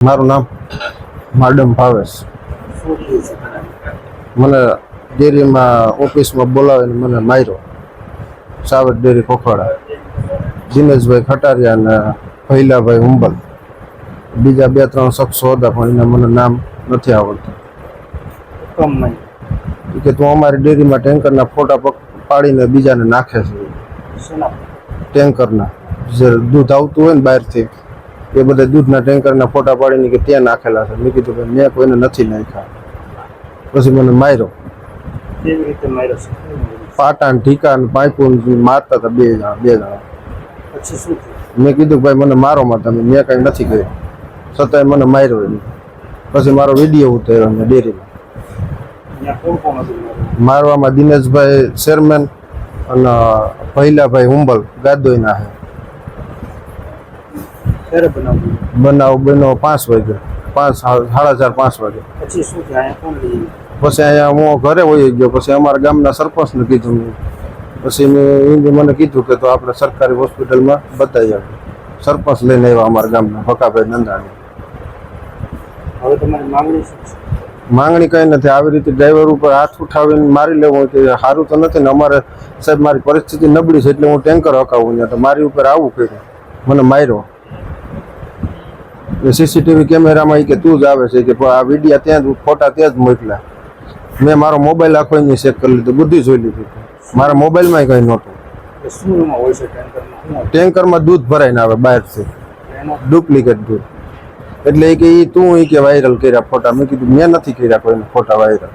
મારું નામ માડમ ભાવેશ. મને ડેરીમાં ઓફિસમાં બોલાવીને મને માર્યો. સાવર ડેરી ખોખવાડા. દિનેશભાઈ ખટારિયા અને ભૈલાભાઈ હુંબલ. બીજા 2-3 શખ્સો હતા પણ એને મને નામ નથી આવડતું. કે તું અમારી ડેરીમાં ટેન્કરના ફોટા પાડીને બીજાને નાખે છે. ટેન્કરના જે દૂધ આવતું હોય ને બહારથી એ બધા દૂધના ટેન્કરના ફોટા પાડીને કે ત્યાં નાખેલા છે. મેં કીધું કે મેં કોઈને નથી નાખ્યા. પછી મને માર્યો. કેવી રીતે માર્યો છે? પાટા ને ઢીકા ને પાઇપો મારતા હતા બે જણા. પછી શું થયું? મેં કીધું ભાઈ મને મારો માં તમે, મેં કઈ નથી કર્યું. છતાંય મને માર્યો એને. પછી મારો વિડીયો ઉતાર્યો મેં ડેરીમાં. કોણ કોણ હતું? મારવામાં દિનેશભાઈ ચેરમેન અને ભૈલાભાઈ હુંબલ ગાદોઈના છે. ક્યારે બનાવ્યું? બનાવ બન્યો 5 વાગે, 4:30-5 વાગે. પછી શું થયું? અહીંયા કોણ લઈ? પછી અહીંયા હું ઘરે વહી ગયો. પછી અમારા ગામના સરપંચને કીધું મેં. પછી મને કીધું કે તો આપણે સરકારી હોસ્પિટલમાં બતાવી આવ્યું. સરપંચ લઈને આવ્યા અમારા ગામના ભકાભાઈ નંદાણી. હવે તમારી માંગણી શું છે? માંગણી કઈ નથી. આવી રીતે ડ્રાઈવર ઉપર હાથ ઉઠાવીને મારી લેવું કે સારું તો નથી ને. અમારે સાહેબ મારી પરિસ્થિતિ નબળી છે એટલે હું ટેન્કર હકાવું ને તો મારી ઉપર આવું કર્યું. મને માર્યો. સીસીટીવી કેમેરામાં કે તું જ આવે છે કે આ વિડીયા ત્યાં જ ફોટા ત્યાં જ મોકલ્યા. મેં મારો મોબાઈલ આખો એની ચેક કરી લીધો, બધી જોઈ લીધી. મારા મોબાઈલમાં કંઈ નહોતું. શું એમાં હોય છે ટેન્કરમાં? ટેન્કરમાં દૂધ ભરાઈને આવે બહારથી, ડુપ્લિકેટ દૂધ. એટલે કે તું કે વાયરલ કર્યા ફોટા. મેં કીધું મેં નથી કર્યા કોઈને ફોટા વાયરલ.